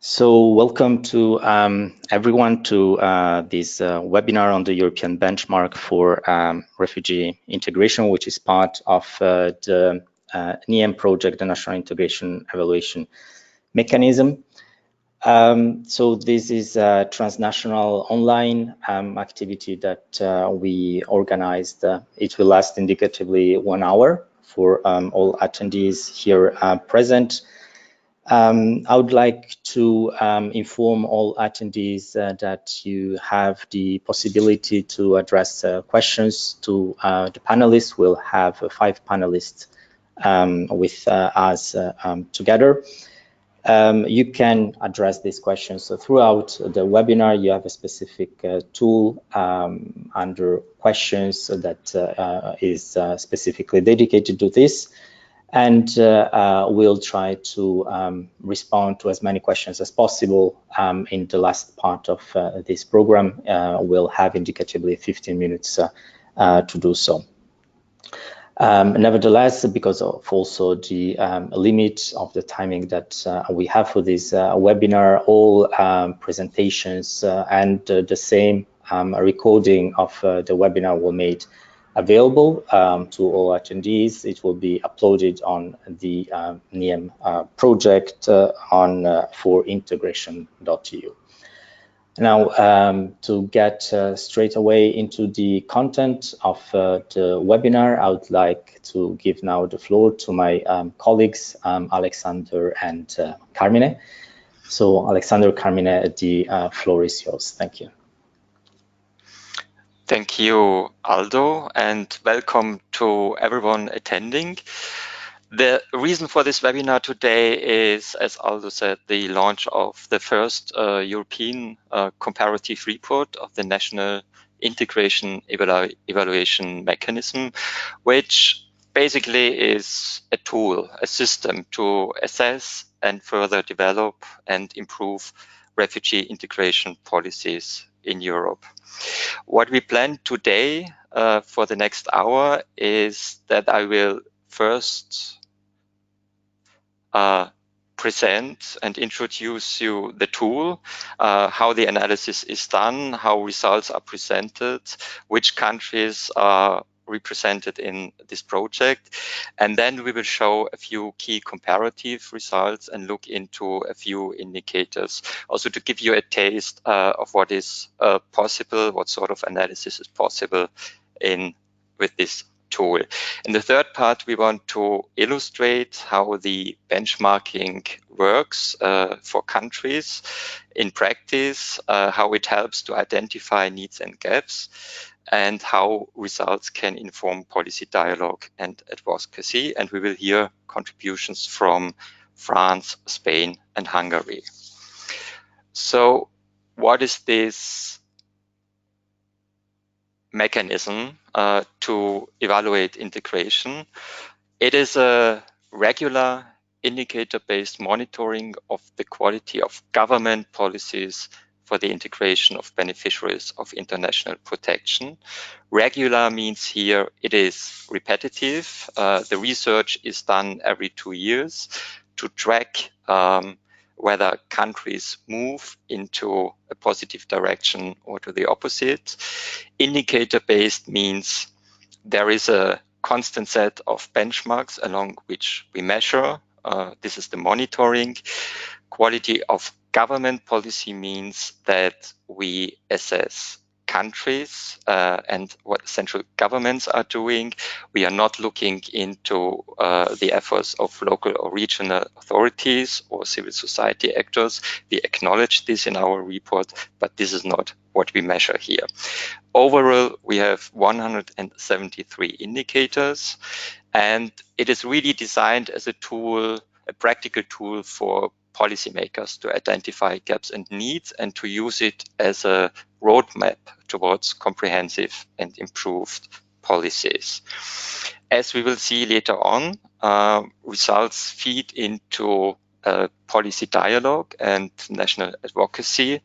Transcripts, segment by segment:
So welcome to everyone to this webinar on the European benchmark for refugee integration, which is part of the NIEM project, the National Integration Evaluation Mechanism. So this is a transnational online activity that we organized. It will last indicatively 1 hour for all attendees here present. I would like to inform all attendees that you have the possibility to address questions to the panelists. We'll have 5 panelists with us together. You can address these questions throughout the webinar. You have a specific tool under questions that is specifically dedicated to this. And we'll try to respond to as many questions as possible in the last part of this program. We'll have indicatively 15 minutes to do so. Nevertheless, because of also the limit of the timing that we have for this webinar, all presentations and the same recording of the webinar will be made available to all attendees. It will be uploaded on the NIEM project on forintegration.eu. Now, to get straight away into the content of the webinar, I would like to give now the floor to my colleagues, Alexander and Carmine. So, Alexander, Carmine, the floor is yours. Thank you. Thank you, Aldo, and welcome to everyone attending. The reason for this webinar today is, as Aldo said, the launch of the first European comparative report of the National Integration Evaluation Mechanism, which basically is a tool, a system to assess and further develop and improve refugee integration policies in Europe. What we plan today for the next hour is that I will first present and introduce you the tool, how the analysis is done, how results are presented, which countries are represented in this project, and then we will show a few key comparative results and look into a few indicators, also to give you a taste of what is possible, what sort of analysis is possible with this tool. In the third part, we want to illustrate how the benchmarking works for countries in practice, how it helps to identify needs and gaps, and how results can inform policy dialogue and advocacy. And we will hear contributions from France, Spain, and Hungary. So what is this mechanism to evaluate integration? It is a regular indicator-based monitoring of the quality of government policies for the integration of beneficiaries of international protection. Regular means here it is repetitive. The research is done every 2 years to track whether countries move into a positive direction or to the opposite. Indicator-based means there is a constant set of benchmarks along which we measure. This is the monitoring. Quality of government policy means that we assess countries and what central governments are doing. We are not looking into the efforts of local or regional authorities or civil society actors. We acknowledge this in our report, but this is not what we measure here. Overall, we have 173 indicators, and it is really designed as a tool, a practical tool for policymakers to identify gaps and needs and to use it as a roadmap towards comprehensive and improved policies. As we will see later on, results feed into a policy dialogue and national advocacy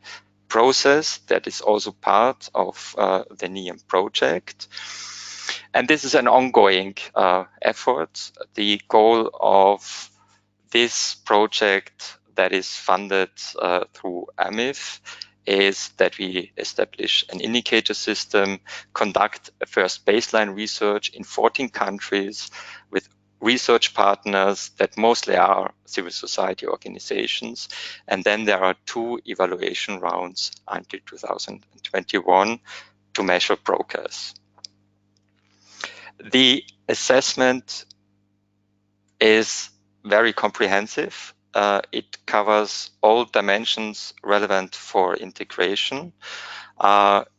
process that is also part of the NIEM project. And this is an ongoing effort. The goal of this project that is funded through AMIF is that we establish an indicator system, conduct a first baseline research in 14 countries with research partners that mostly are civil society organizations. And then there are 2 evaluation rounds until 2021 to measure progress. The assessment is very comprehensive. It covers all dimensions relevant for integration.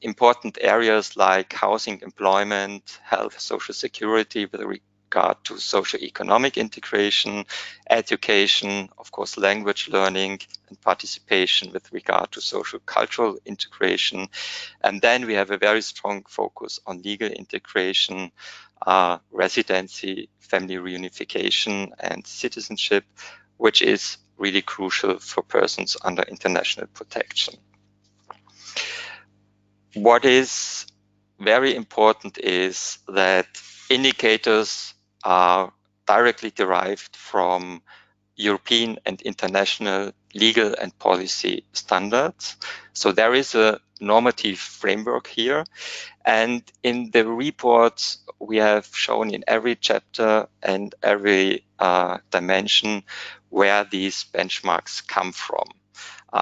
Important areas like housing, employment, health, social security with regard to socio-economic integration, education, of course, language learning and participation with regard to social cultural integration. And then we have a very strong focus on legal integration, residency, family reunification, and citizenship, which is really crucial for persons under international protection. What is very important is that indicators are directly derived from European and international legal and policy standards. So there is a normative framework here. And in the report, we have shown in every chapter and every dimension where these benchmarks come from.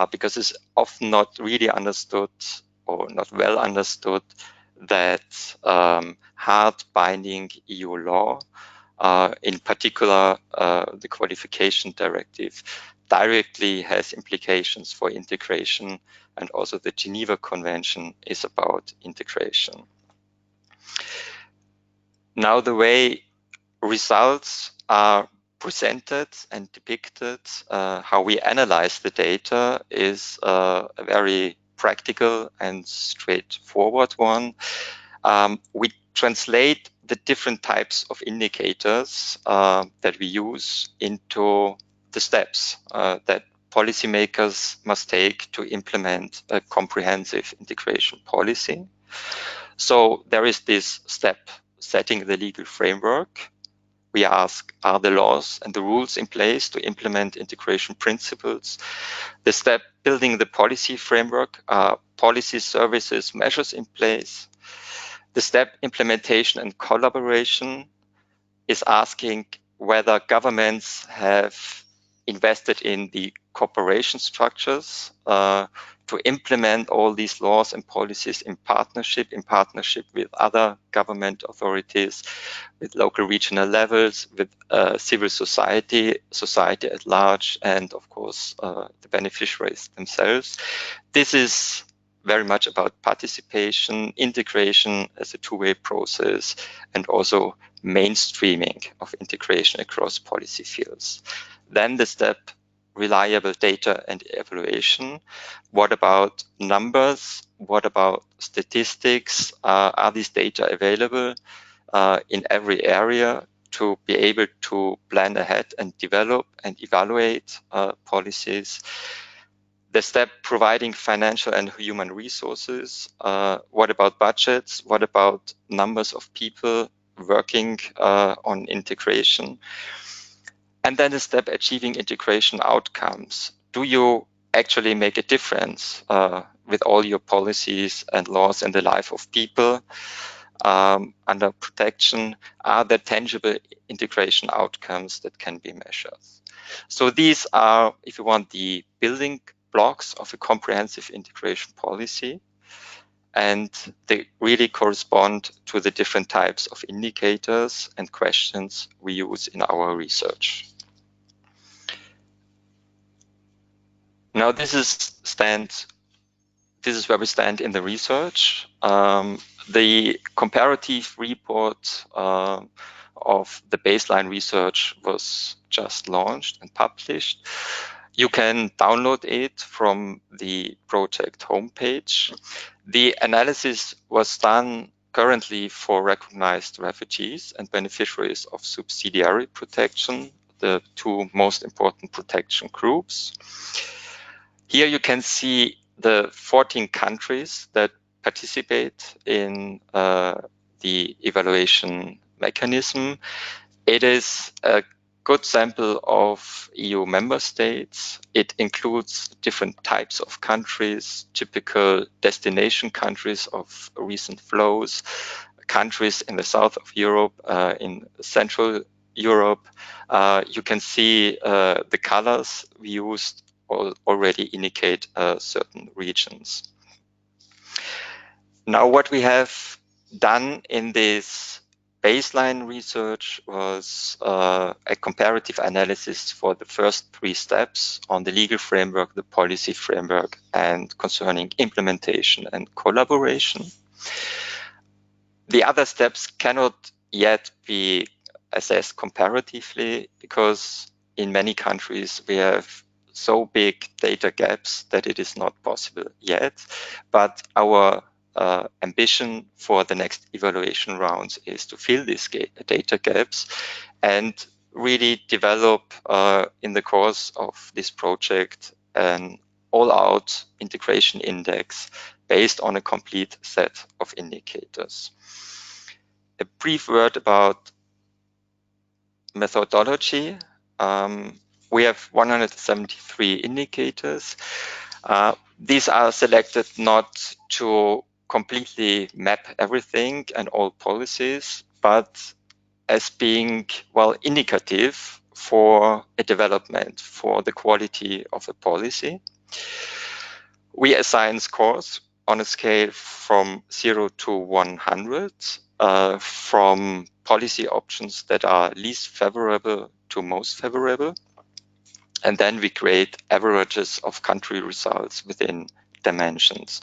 Because it's often not really understood or not well understood that hard binding EU law, in particular the Qualification Directive, directly has implications for integration, and also the Geneva Convention is about integration. Now, the way results are presented and depicted, how we analyze the data is a very practical and straightforward one. We translate the different types of indicators that we use into the steps that policymakers must take to implement a comprehensive integration policy. So there is this step, setting the legal framework. We ask, are the laws and the rules in place to implement integration principles? The step, building the policy framework, are policy, services, measures in place? The step, implementation and collaboration, is asking whether governments have invested in the cooperation structures to implement all these laws and policies in partnership with other government authorities, with local regional levels, with civil society at large, and of course the beneficiaries themselves. This is very much about participation, integration as a two-way process, and also mainstreaming of integration across policy fields. Then the step, reliable data and evaluation. What about numbers? What about statistics? Are these data available in every area to be able to plan ahead and develop and evaluate policies? The step, providing financial and human resources. What about budgets? What about numbers of people working on integration? And then the step, achieving integration outcomes. Do you actually make a difference with all your policies and laws in the life of people under protection? Are there tangible integration outcomes that can be measured? So these are, if you want, the building blocks of a comprehensive integration policy, and they really correspond to the different types of indicators and questions we use in our research. Now, this is where we stand in the research. The comparative report of the baseline research was just launched and published. You can download it from the project homepage. The analysis was done currently for recognized refugees and beneficiaries of subsidiary protection, the 2 most important protection groups. Here you can see the 14 countries that participate in the evaluation mechanism. It is a good sample of EU member states. It includes different types of countries, typical destination countries of recent flows, countries in the south of Europe, in Central Europe. You can see the colors we used already indicate certain regions. Now, what we have done in this baseline research was a comparative analysis for the first 3 steps on the legal framework, the policy framework, and concerning implementation and collaboration. The other steps cannot yet be assessed comparatively because in many countries we have so big data gaps that it is not possible yet. But our ambition for the next evaluation rounds is to fill these data gaps and really develop in the course of this project an all-out integration index based on a complete set of indicators. A brief word about methodology. We have 173 indicators. These are selected not to completely map everything and all policies, but as being, well, indicative for a development, for the quality of a policy. We assign scores on a scale from 0 to 100, from policy options that are least favorable to most favorable. And then we create averages of country results within dimensions.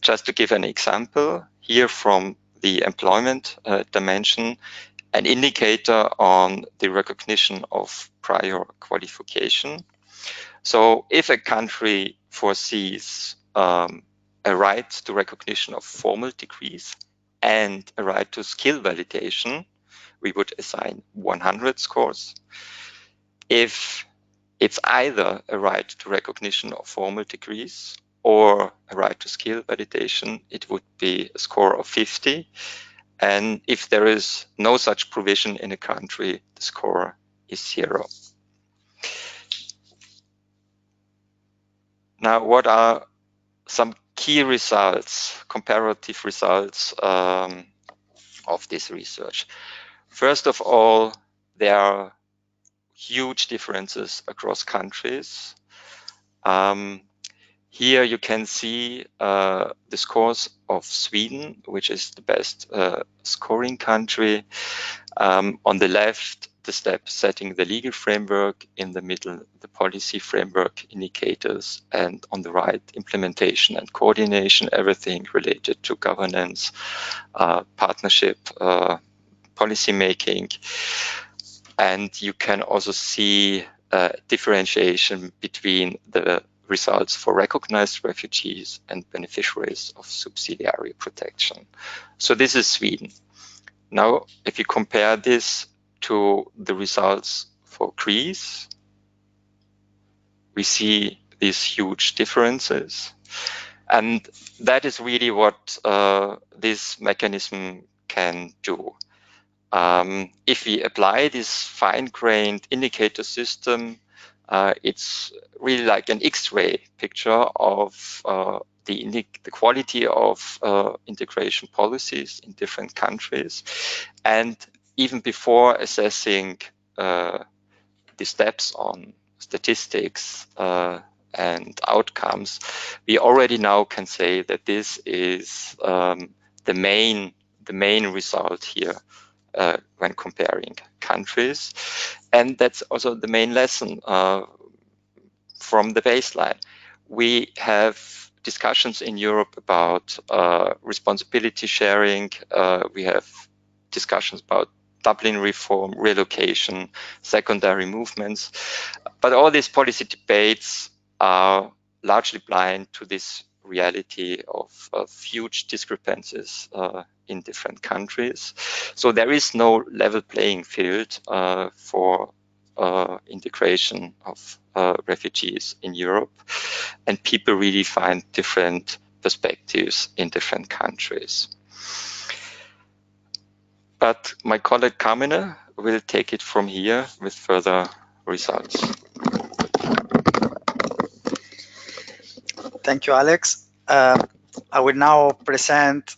Just to give an example, here from the employment dimension, an indicator on the recognition of prior qualification. So if a country foresees a right to recognition of formal degrees and a right to skill validation, we would assign 100 scores. If it's either a right to recognition of formal degrees or a right to skill validation, it would be a score of 50. And if there is no such provision in a country, the score is 0. Now, what are some key results, comparative results of this research? First of all, there are huge differences across countries. Here you can see the scores of Sweden, which is the best scoring country. On the left, the steps setting the legal framework, in the middle, the policy framework indicators, and on the right, implementation and coordination, everything related to governance, partnership, policy making. And you can also see differentiation between the results for recognized refugees and beneficiaries of subsidiary protection. So this is Sweden. Now, if you compare this to the results for Greece, we see these huge differences. And that is really what this mechanism can do. If we apply this fine-grained indicator system, it's really like an X-ray picture of the quality of integration policies in different countries. And even before assessing the steps on statistics and outcomes, we already now can say that this is the main result here when comparing countries. And that's also the main lesson from the baseline. We have discussions in Europe about responsibility sharing. We have discussions about Dublin reform, relocation, secondary movements. But all these policy debates are largely blind to this reality of huge discrepancies in different countries. So there is no level playing field for integration of refugees in Europe, and people really find different perspectives in different countries. But my colleague Carmine will take it from here with further results. Thank you, Alex. I will now present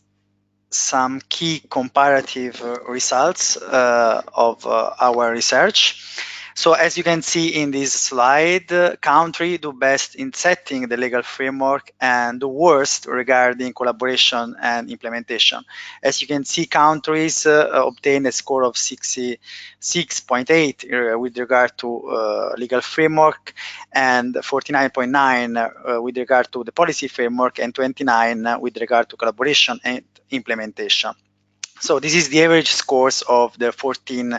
some key comparative results of our research. So as you can see in this slide, countries do best in setting the legal framework and do worst regarding collaboration and implementation. As you can see, countries obtain a score of 66.8 with regard to legal framework, and 49.9 with regard to the policy framework, and 29 with regard to collaboration and implementation. So this is the average scores of the 14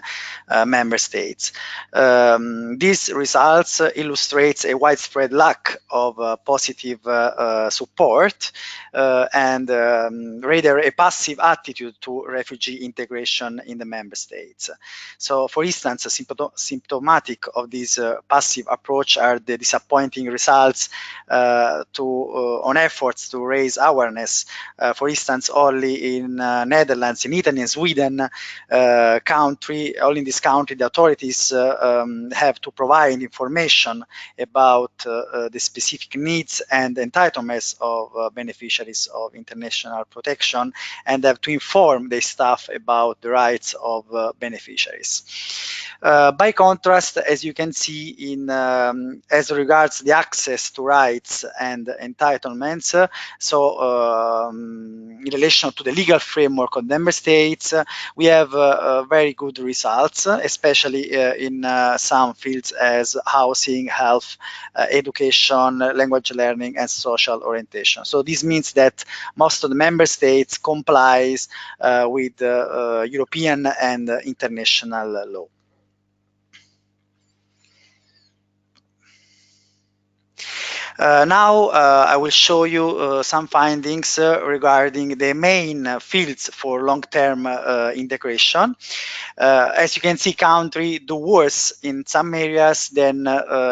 member states. These results illustrates a widespread lack of positive support and rather a passive attitude to refugee integration in the member states. So for instance, symptomatic of this passive approach are the disappointing results on efforts to raise awareness. For instance, only in Netherlands, in Italy and Sweden, all in this country, the authorities have to provide information about the specific needs and entitlements of beneficiaries of international protection, and have to inform their staff about the rights of beneficiaries. By contrast, as you can see, as regards the access to rights and entitlements, in relation to the legal framework of member states, we have very good results, especially in some fields as housing, health, education, language learning, and social orientation. So this means that most of the member states complies with European and international law. Now I will show you some findings regarding the main fields for long-term integration. As you can see, countries do worse in some areas than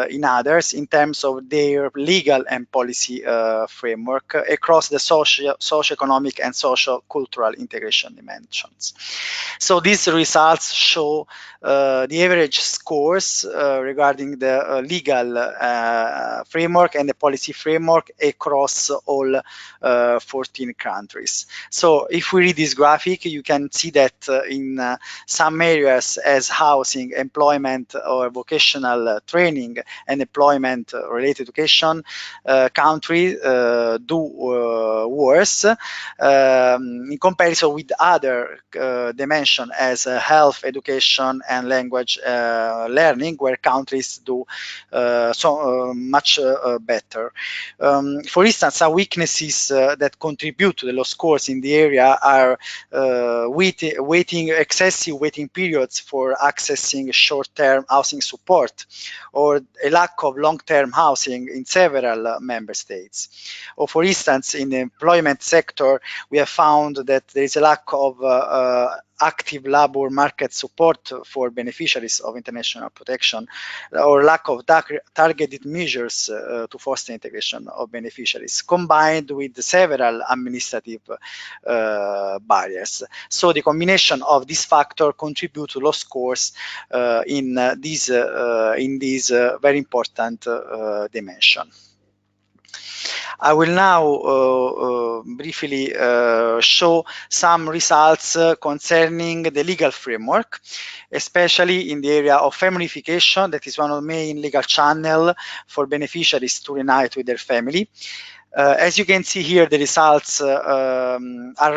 in others in terms of their legal and policy framework across the socio-economic and socio-cultural integration dimensions. So these results show the average scores regarding the legal framework and the policy framework across all 14 countries. So if we read this graphic, you can see that in some areas as housing, employment or vocational training and employment related education, countries do worse in comparison with other dimensions as health, education and language learning, where countries do much better. For instance, some weaknesses that contribute to the low scores in the area are excessive waiting periods for accessing short-term housing support, or a lack of long-term housing in several member states. Or for instance, in the employment sector, we have found that there is a lack of active labor market support for beneficiaries of international protection, or lack of targeted measures to foster integration of beneficiaries, combined with several administrative barriers. So the combination of these factors contribute to low scores in this very important dimension. I will now briefly show some results concerning the legal framework, especially in the area of familyification, that is one of the main legal channels for beneficiaries to reunite with their family. As you can see here, the results are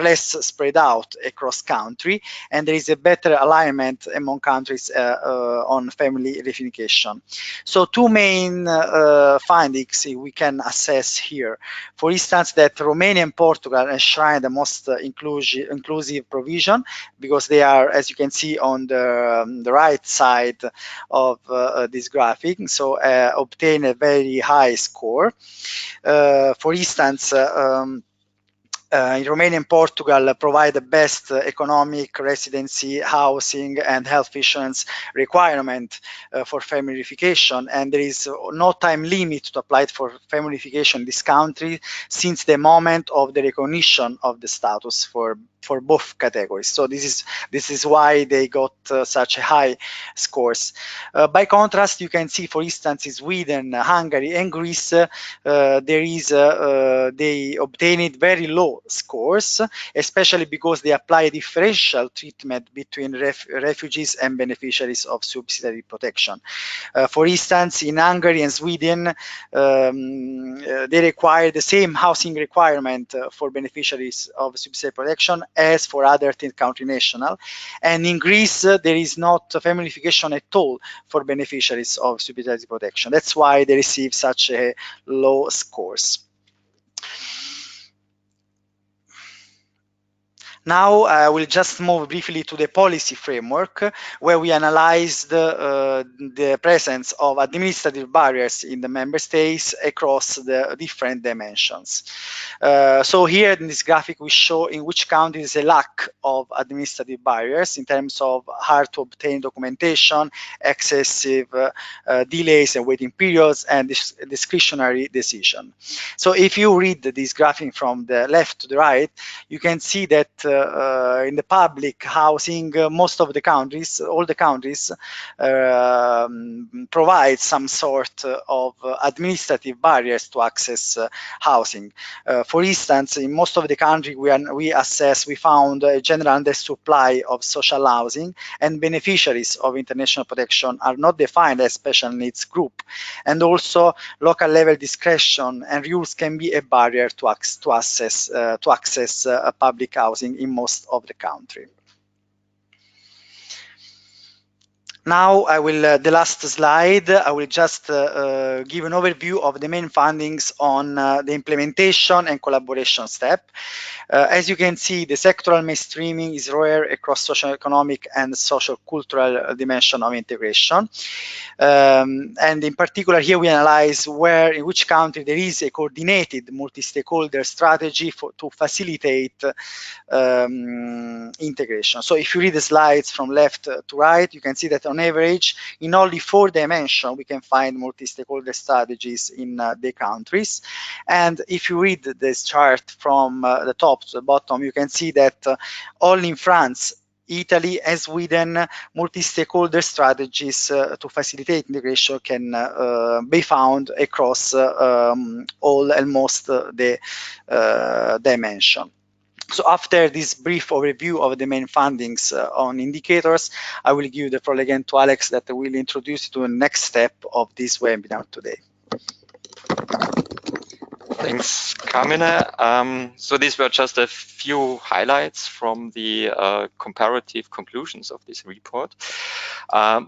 less spread out across country, and there is a better alignment among countries on family reunification. So two main findings we can assess here. For instance, that Romania and Portugal enshrine the most inclusive provision, because they are, as you can see on the right side of this graphic, so obtain a very high score. For instance, in Romania and Portugal provide the best economic, residency, housing, and health insurance requirement for family reunification, and there is no time limit to apply for family reunification in this country since the moment of the recognition of the status for both categories. So this is why they got such a high scores. By contrast, you can see, for instance, in Sweden, Hungary, and Greece, they obtained very low scores, especially because they apply differential treatment between refugees and beneficiaries of subsidiary protection. For instance, in Hungary and Sweden, they require the same housing requirement for beneficiaries of subsidiary protection as for other third country national. And in Greece, there is not family reunification at all for beneficiaries of subsidiary protection. That's why they receive such a low scores. Now I will just move briefly to the policy framework, where we analyzed the presence of administrative barriers in the member states across the different dimensions. So here in this graphic we show in which countries a lack of administrative barriers in terms of hard to obtain documentation, excessive delays and waiting periods, and discretionary decision. So if you read this graphic from the left to the right, you can see that in the public housing, most of the countries, all the countries, provide some sort of administrative barriers to access housing. For instance, in most of the countries we found a general undersupply of social housing, and beneficiaries of international protection are not defined as special needs group. And also, local level discretion and rules can be a barrier to access public housing in most of the country. Now I will, the last slide, I will just give an overview of the main findings on the implementation and collaboration step. As you can see, the sectoral mainstreaming is rare across socio-economic and social-cultural dimension of integration. And in particular, here we analyze in which country there is a coordinated multi-stakeholder strategy to facilitate integration. So if you read the slides from left to right, you can see that on average, in only 4 dimensions, we can find multi-stakeholder strategies in the countries. And if you read this chart from the top to the bottom, you can see that only in France, Italy, and Sweden, multi-stakeholder strategies to facilitate integration can be found across almost the dimension. So after this brief overview of the main findings on indicators, I will give the floor again to Alex that will introduce you to the next step of this webinar today. Thanks, Carmine. So these were just a few highlights from the comparative conclusions of this report.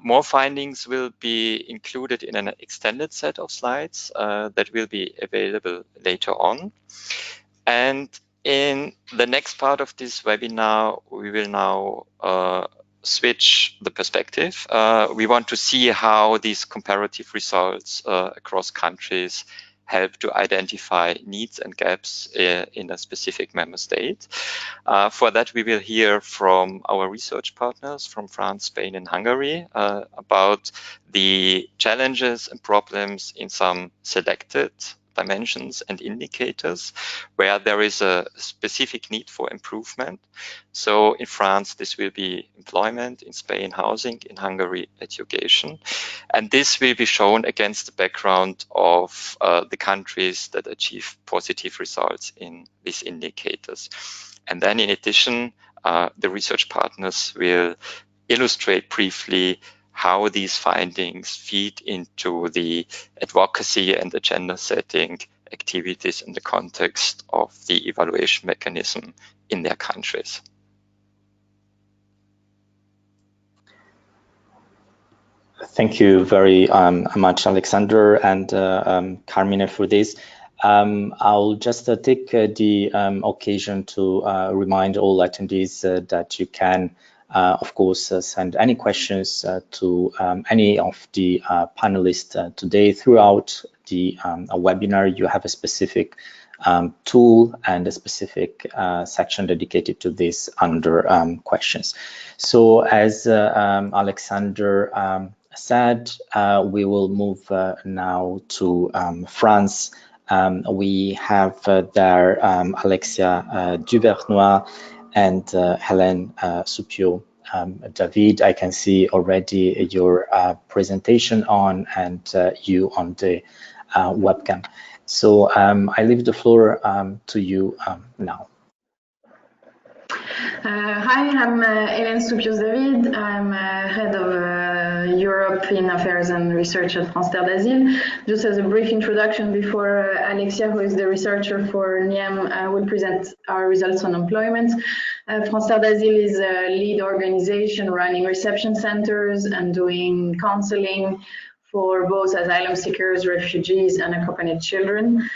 More findings will be included in an extended set of slides that will be available later on. And in the next part of this webinar, we will now switch the perspective. We want to see how these comparative results across countries help to identify needs and gaps in a specific member state. For that, we will hear from our research partners from France, Spain, and Hungary about the challenges and problems in some selected dimensions and indicators where there is a specific need for improvement. So in France, this will be employment, in Spain, housing, in Hungary, education. And this will be shown against the background of the countries that achieve positive results in these indicators. And then in addition, the research partners will illustrate briefly how these findings feed into the advocacy and agenda setting activities in the context of the evaluation mechanism in their countries. Thank you very much, Alexander and Carmine, for this. I'll just take the occasion to remind all attendees that you can of course, send any questions to any of the panelists today. Throughout the webinar, you have a specific tool and a specific section dedicated to this under questions. So as Alexander said, we will move now to France. We have there Alexia Duvernois and Hélène Soupiot. David, I can see already your presentation on and you on the webcam. So I leave the floor to you now. Hi, I'm Hélène Soupiot-David. I'm head of European Affairs and Research at France Terre d'Asile. Just as a brief introduction before Alexia, who is the researcher for NIEM, will present our results on employment. France Terre d'Asile is a lead organization running reception centers and doing counseling for both asylum seekers, refugees, and accompanied children.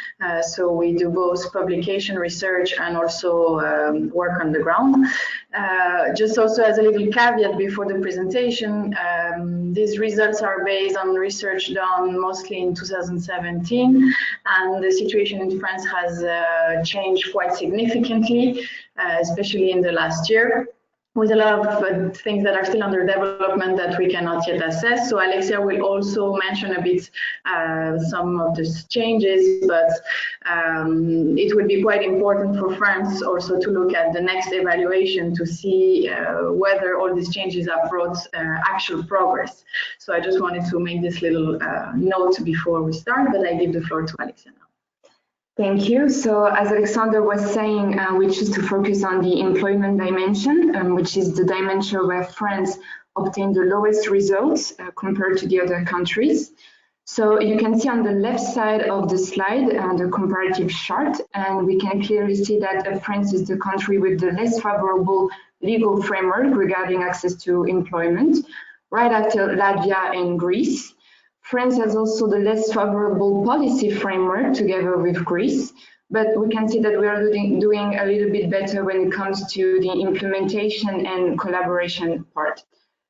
So we do both publication research and also work on the ground. Just also as a little caveat before the presentation, these results are based on research done mostly in 2017, and the situation in France has changed quite significantly, especially in the last year, with a lot of things that are still under development that we cannot yet assess. So Alexia will also mention a bit some of these changes, but it will be quite important for France also to look at the next evaluation to see whether all these changes have brought actual progress. So I just wanted to make this little note before we start, but I give the floor to Alexia now. Thank you. So as Alexander was saying, we choose to focus on the employment dimension, which is the dimension where France obtained the lowest results compared to the other countries. So you can see on the left side of the slide the comparative chart, and we can clearly see that France is the country with the less favorable legal framework regarding access to employment, right after Latvia and Greece. France has also the less favorable policy framework together with Greece, but we can see that we are doing a little bit better when it comes to the implementation and collaboration part.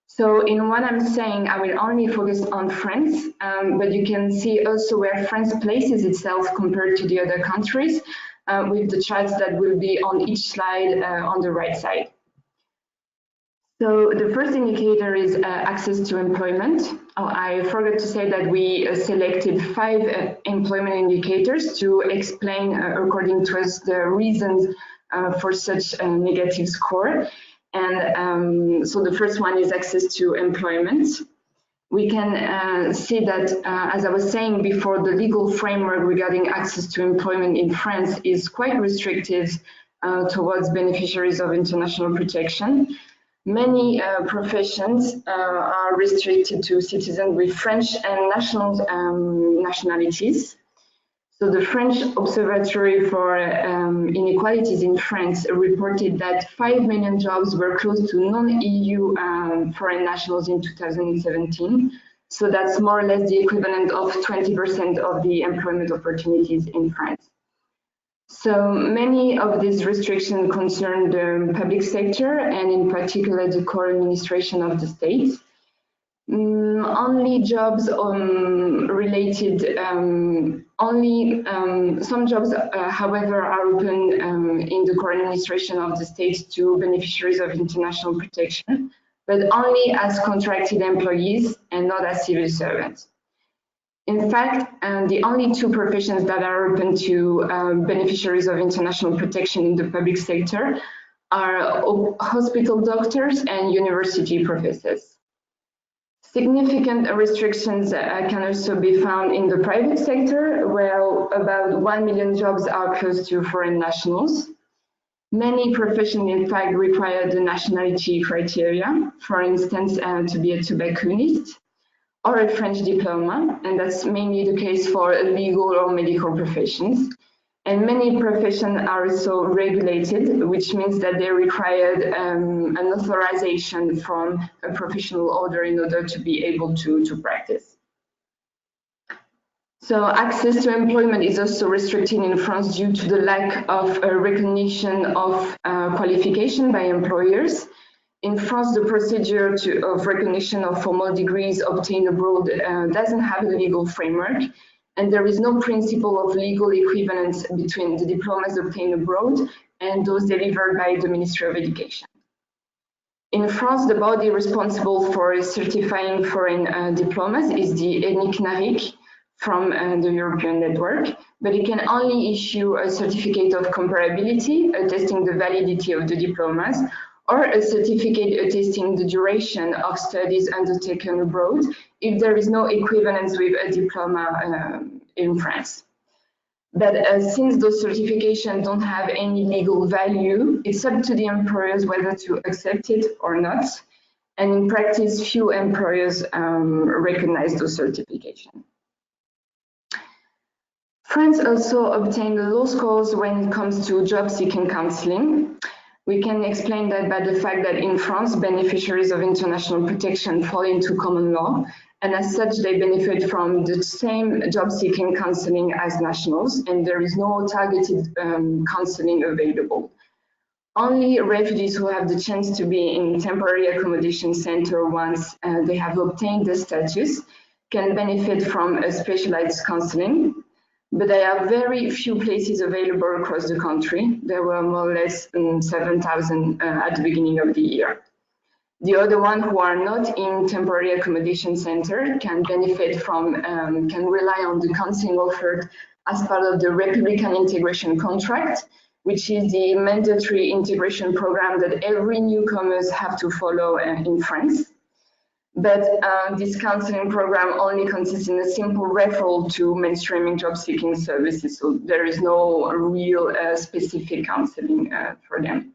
So in what I'm saying, I will only focus on France, but you can see also where France places itself compared to the other countries with the charts that will be on each slide on the right side. So the first indicator is access to employment. I forgot to say that we selected 5 employment indicators to explain, according to us, the reasons for such a negative score. And so the first one is access to employment. We can see that, as I was saying before, the legal framework regarding access to employment in France is quite restrictive towards beneficiaries of international protection. Many professions are restricted to citizens with French and nationalities. So the French Observatory for Inequalities in France reported that 5 million jobs were closed to non-EU foreign nationals in 2017. So that's more or less the equivalent of 20% of the employment opportunities in France. So many of these restrictions concern the public sector and in particular the core administration of the state. Only jobs related, some jobs, however, are open in the core administration of the state to beneficiaries of international protection, but only as contracted employees and not as civil servants. In fact, the only 2 professions that are open to beneficiaries of international protection in the public sector are hospital doctors and university professors. Significant restrictions can also be found in the private sector, where about 1 million jobs are closed to foreign nationals. Many professions, in fact, require the nationality criteria, for instance, to be a tobacconist or a French diploma, and that's mainly the case for legal or medical professions. And many professions are also regulated, which means that they required an authorization from a professional order in order to be able to practice. So access to employment is also restricted in France due to the lack of recognition of qualification by employers. In France, the procedure of recognition of formal degrees obtained abroad doesn't have a legal framework, and there is no principle of legal equivalence between the diplomas obtained abroad and those delivered by the Ministry of Education. In France, the body responsible for certifying foreign diplomas is the NIEM from the European network, but it can only issue a certificate of comparability attesting the validity of the diplomas, or a certificate attesting the duration of studies undertaken abroad if there is no equivalence with a diploma in France. But since those certifications don't have any legal value, it's up to the employers whether to accept it or not. And in practice, few employers recognize those certifications. France also obtained low scores when it comes to job-seeking counseling. We can explain that by the fact that in France, beneficiaries of international protection fall into common law, and as such, they benefit from the same job-seeking counseling as nationals, and there is no targeted counseling available. Only refugees who have the chance to be in temporary accommodation center once they have obtained the status can benefit from a specialized counseling, but there are very few places available across the country. There were more or less 7,000 at the beginning of the year. The other ones who are not in temporary accommodation center can benefit from, can rely on the counseling offered as part of the Republican Integration Contract, which is the mandatory integration program that every newcomers have to follow in France. But this counseling program only consists in a simple referral to mainstreaming job-seeking services, so there is no real specific counseling for them.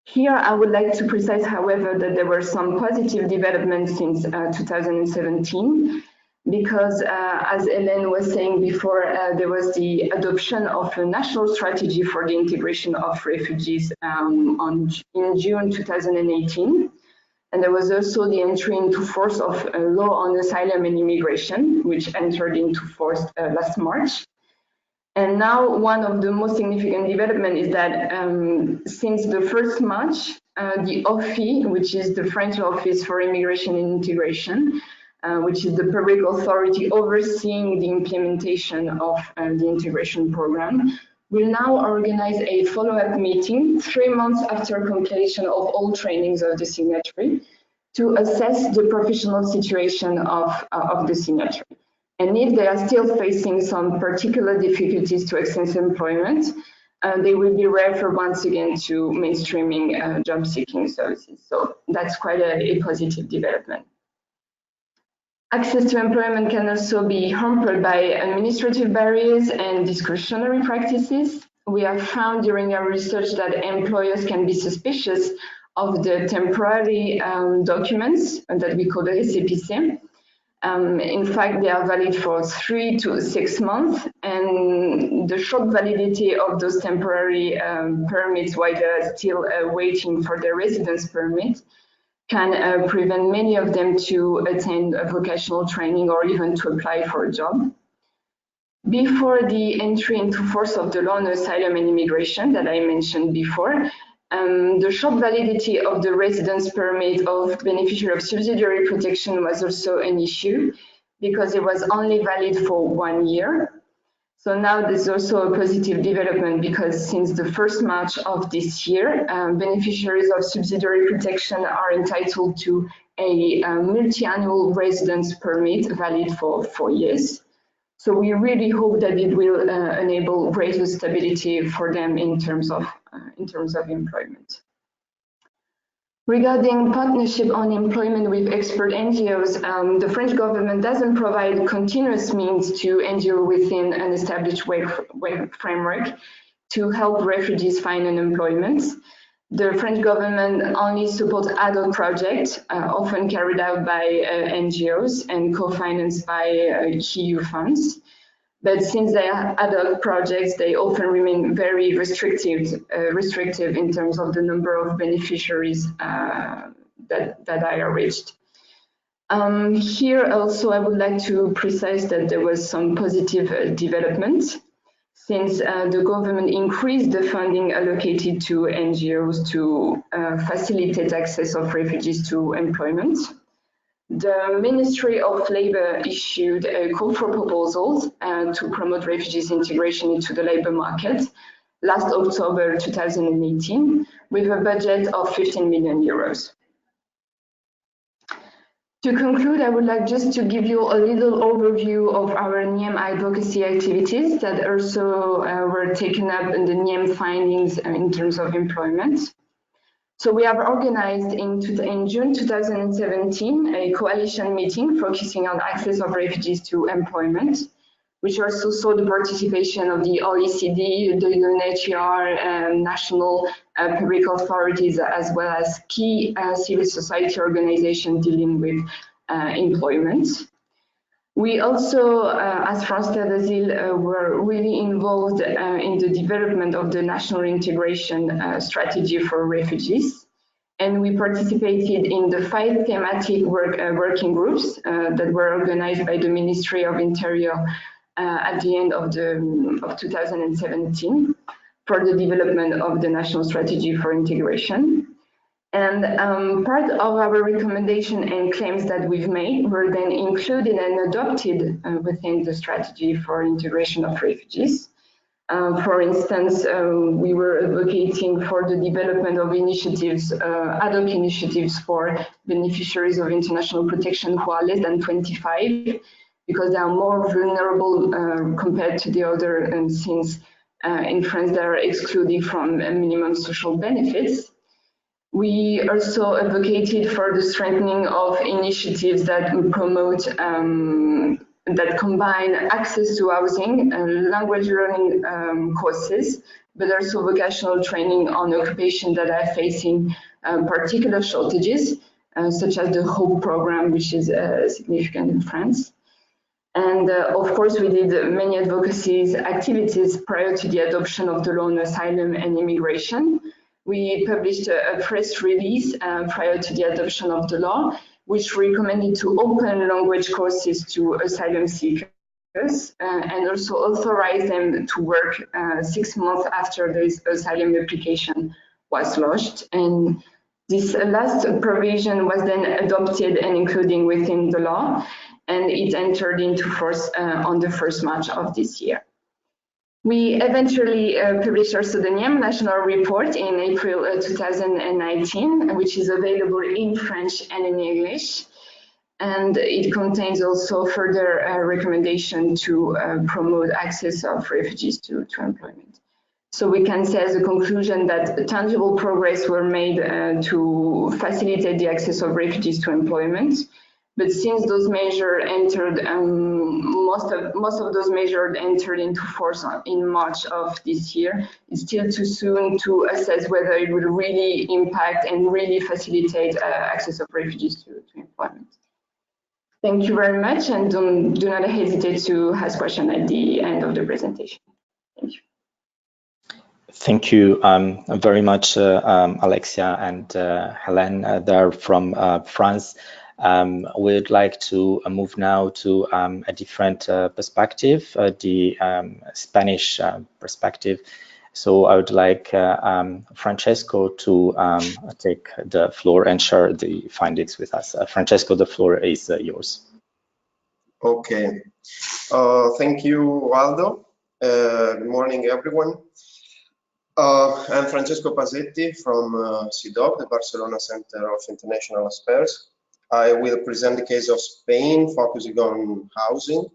Here, I would like to precise, however, that there were some positive developments since 2017, because as Hélène was saying before, there was the adoption of a national strategy for the integration of refugees in June 2018. And there was also the entry into force of a law on asylum and immigration, which entered into force last March. And now one of the most significant development is that since the 1st March, the OFI, which is the French Office for Immigration and Integration, which is the public authority overseeing the implementation of the integration program, will now organize a follow-up meeting 3 months after completion of all trainings of the signatory to assess the professional situation of the signatory. And if they are still facing some particular difficulties to access employment, they will be referred once again to mainstreaming job-seeking services. So that's quite a positive development. Access to employment can also be hampered by administrative barriers and discretionary practices. We have found during our research that employers can be suspicious of the temporary documents that we call the récépissé. In fact, they are valid for 3 to 6 months, and the short validity of those temporary permits while they're still waiting for their residence permit can prevent many of them to attend a vocational training or even to apply for a job. Before the entry into force of the law on asylum and immigration that I mentioned before, the short validity of the residence permit of beneficiary of subsidiary protection was also an issue because it was only valid for 1 year. So now there's also a positive development because since the 1st March of this year, beneficiaries of subsidiary protection are entitled to a multi-annual residence permit valid for 4 years. So we really hope that it will enable greater stability for them in terms of employment. Regarding partnership on employment with expert NGOs, the French government doesn't provide continuous means to NGOs within an established web framework to help refugees find an employment. The French government only supports ad hoc projects, often carried out by NGOs and co-financed by EU funds. But since they are ad hoc projects, they often remain very restrictive in terms of the number of beneficiaries that are reached. Here also, I would like to precise that there was some positive development since the government increased the funding allocated to NGOs to facilitate access of refugees to employment. The Ministry of Labour issued a call for proposals to promote refugees' integration into the labour market last October 2018, with a budget of 15 million euros. To conclude, I would like just to give you a little overview of our NIEM advocacy activities that also were taken up in the NIEM findings in terms of employment. So we have organized in June 2017 a coalition meeting focusing on access of refugees to employment, which also saw the participation of the OECD, the UNHCR, national public authorities, as well as key civil society organizations dealing with employment. We also, as France Terre d'Asile, were really involved in the development of the national integration strategy for refugees. And we participated in the 5 thematic working groups that were organized by the Ministry of Interior at the end of 2017 for the development of the national strategy for integration. And part of our recommendation and claims that we've made were then included and adopted within the strategy for integration of refugees. For instance, we were advocating for the development of initiatives, ad hoc initiatives for beneficiaries of international protection who are less than 25, because they are more vulnerable compared to the other, since in France they are excluded from minimum social benefits. We also advocated for the strengthening of initiatives that promote, that combine access to housing, language learning courses, but also vocational training on occupations that are facing particular shortages, such as the HOPE program, which is significant in France. And of course, we did many advocacy activities prior to the adoption of the law on asylum and immigration. We published a press release prior to the adoption of the law, which recommended to open language courses to asylum seekers and also authorize them to work 6 months after the asylum application was lodged. And this last provision was then adopted and included within the law, and it entered into force on the 1st March of this year. We eventually published also the NIEM national report in April 2019, which is available in French and in English. And it contains also further recommendation to promote access of refugees to employment. So we can say as a conclusion that tangible progress were made to facilitate the access of refugees to employment. But since those measures entered, most of those measures entered into force in March of this year, it's still too soon to assess whether it will really impact and really facilitate access of refugees to employment. Thank you very much, and do not hesitate to ask questions at the end of the presentation. Thank you. Thank you very much, Alexia and Hélène. They're from France. We'd like to move now to a different perspective, the Spanish perspective. So I would like Francesco to take the floor and share the findings with us. Francesco, the floor is yours. Okay. Thank you, Aldo. Good morning, everyone. I'm Francesco Pasetti from CIDOB, the Barcelona Center of International Affairs. I will present the case of Spain, focusing on housing.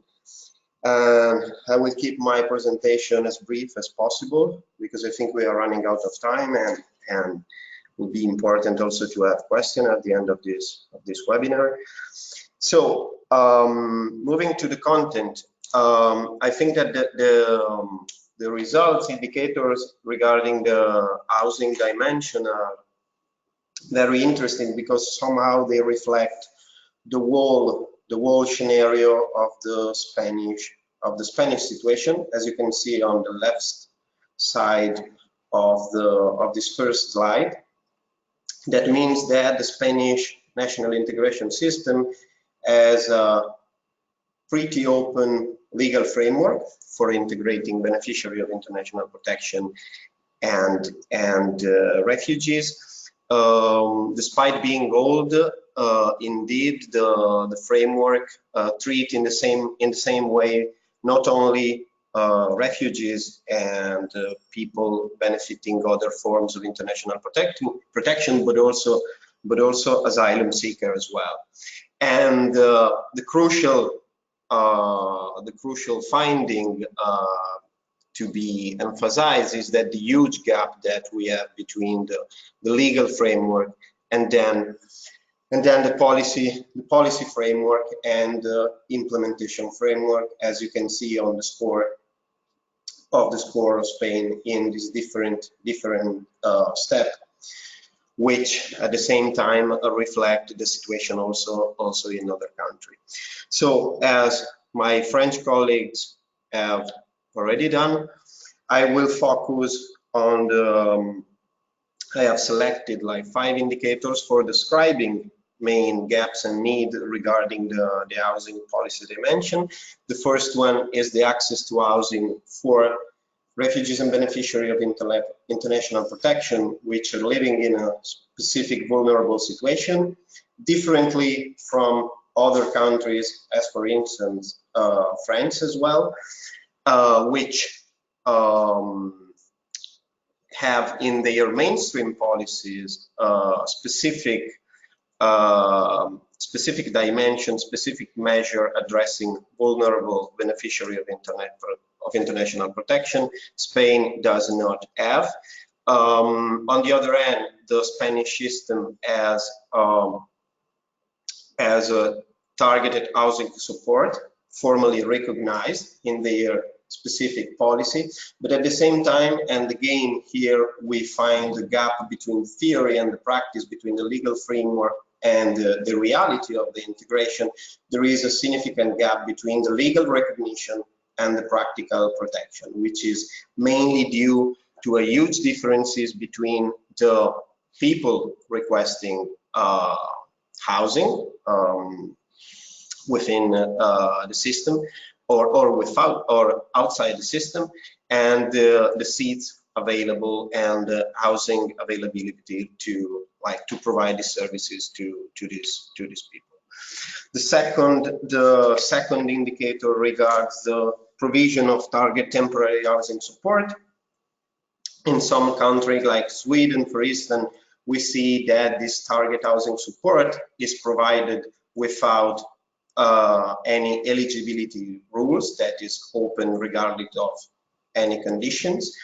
I will keep my presentation as brief as possible, because I think we are running out of time, and it will be important also to have questions at the end of this webinar. So, moving to the content, I think that the results indicators regarding the housing dimension are very interesting, because somehow they reflect the whole scenario of the Spanish situation, as you can see on the left side of this first slide. That means that the Spanish national integration system has a pretty open legal framework for integrating beneficiaries of international protection and refugees. Despite being old, indeed the framework treat in the same way not only refugees and people benefiting other forms of international protection, but also asylum seeker as well. And the crucial finding to be emphasized is that the huge gap that we have between the legal framework and then the policy framework and the implementation framework, as you can see on the score of Spain in this different step, which at the same time reflect the situation also in other countries. So as my French colleagues have already done, I will focus on I have selected like 5 indicators for describing main gaps and need regarding the housing policy dimension. The first one is the access to housing for refugees and beneficiaries of international protection, which are living in a specific vulnerable situation, differently from other countries, as for instance, France as well, which have in their mainstream policies specific dimension, specific measure addressing vulnerable beneficiary of international protection. Spain does not have. On the other hand, the Spanish system has a targeted housing support formally recognized in their specific policy, but at the same time, and again here we find the gap between theory and the practice, between the legal framework and the reality of the integration. There is a significant gap between the legal recognition and the practical protection, which is mainly due to a huge differences between the people requesting housing within the system or outside the system, and the seats available and housing availability to provide the services to these people. The second indicator regards the provision of target temporary housing support. In some countries like Sweden, for instance, we see that this target housing support is provided without any eligibility rules, that is open regardless of any conditions.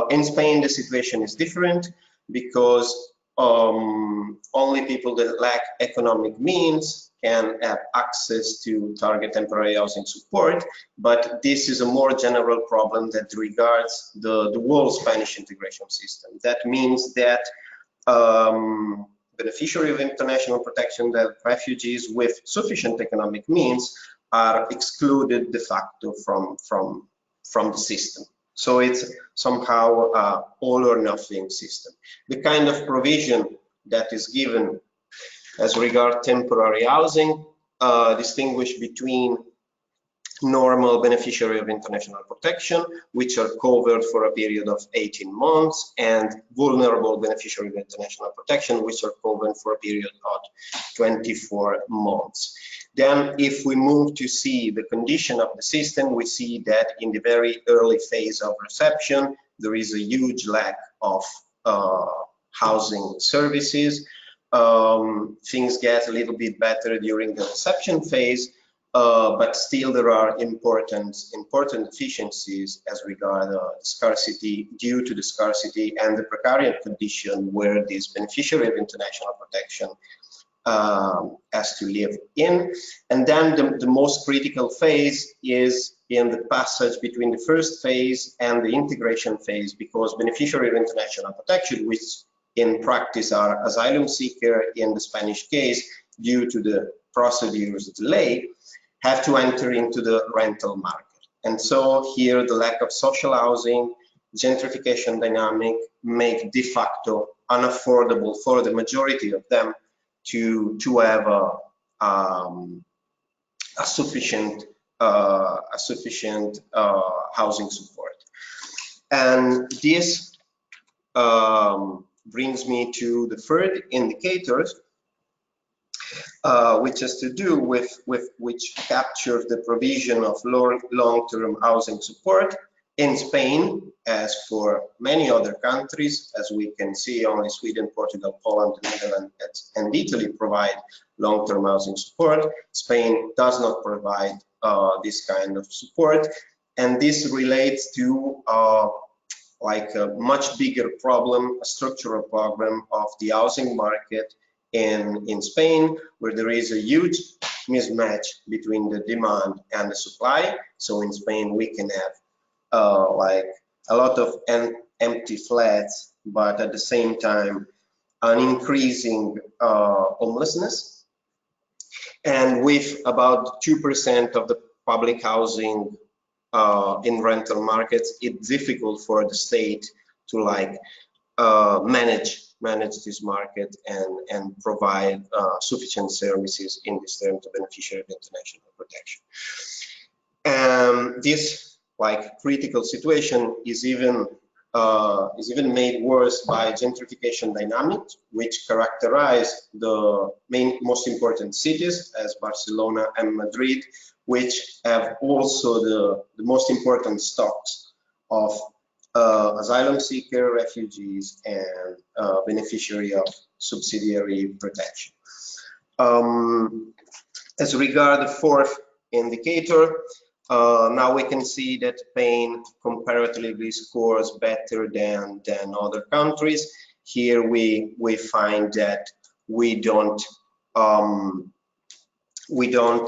In Spain, the situation is different because only people that lack economic means can have access to target temporary housing support, but this is a more general problem that regards the whole Spanish integration system. That means that beneficiaries of international protection, that refugees with sufficient economic means, are excluded de facto from the system. So it's somehow all or nothing system. The kind of provision that is given as regard temporary housing distinguish between normal beneficiary of international protection, which are covered for a period of 18 months, and vulnerable beneficiary of international protection, which are covered for a period of 24 months. Then if we move to see the condition of the system, we see that in the very early phase of reception, there is a huge lack of housing services. Things get a little bit better during the reception phase, but still there are important deficiencies as regard scarcity, due to the scarcity and the precarious condition where this beneficiary of international protection has to live in. And then the most critical phase is in the passage between the first phase and the integration phase, because beneficiary of international protection, which in practice are asylum seeker in the Spanish case, due to the procedures delay, have to enter into the rental market. And so here the lack of social housing, gentrification dynamic make de facto unaffordable for the majority of them to have a sufficient housing support. And this brings me to the third indicator, which has to do with which captures the provision of long-term housing support in Spain, as for many other countries. As we can see, only Sweden, Portugal, Poland, the Netherlands, and Italy provide long-term housing support. Spain does not provide this kind of support, and this relates to like a much bigger problem, a structural problem of the housing market in Spain, where there is a huge mismatch between the demand and the supply. So in Spain, we can have like a lot of empty flats, but at the same time, an increasing homelessness. And with about 2% of the public housing in rental markets, it's difficult for the state to like manage this market and provide sufficient services in this term to beneficiaries of international protection. This like critical situation is even made worse by gentrification dynamics, which characterize the most important cities as Barcelona and Madrid, which have also the most important stocks of asylum seeker, refugees, and beneficiary of subsidiary protection. As regard the fourth indicator, now we can see that Spain comparatively scores better than other countries. Here we find that we don't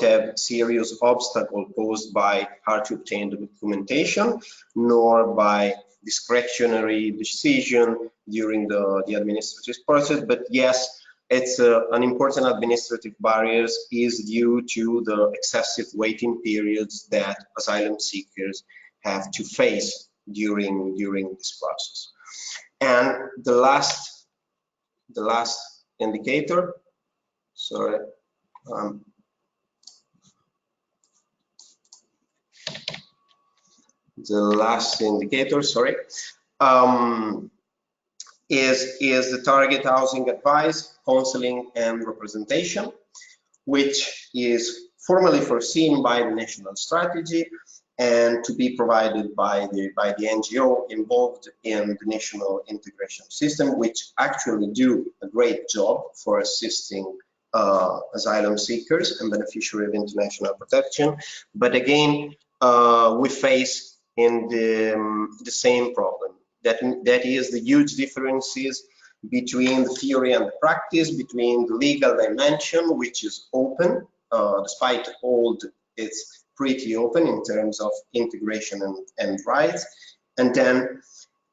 have serious obstacle posed by hard to obtain documentation, nor by discretionary decision during the administrative process. But yes, it's an important administrative barriers is due to the excessive waiting periods that asylum seekers have to face during this process. And the last indicator, sorry. The last indicator, sorry, is the target housing advice, counseling, and representation, which is formally foreseen by the national strategy and to be provided by the NGO involved in the national integration system, which actually do a great job for assisting asylum seekers and beneficiaries of international protection. But again, we face in the same problem, that is the huge differences between the theory and the practice, between the legal dimension, which is open, despite old, it's pretty open in terms of integration and rights, and then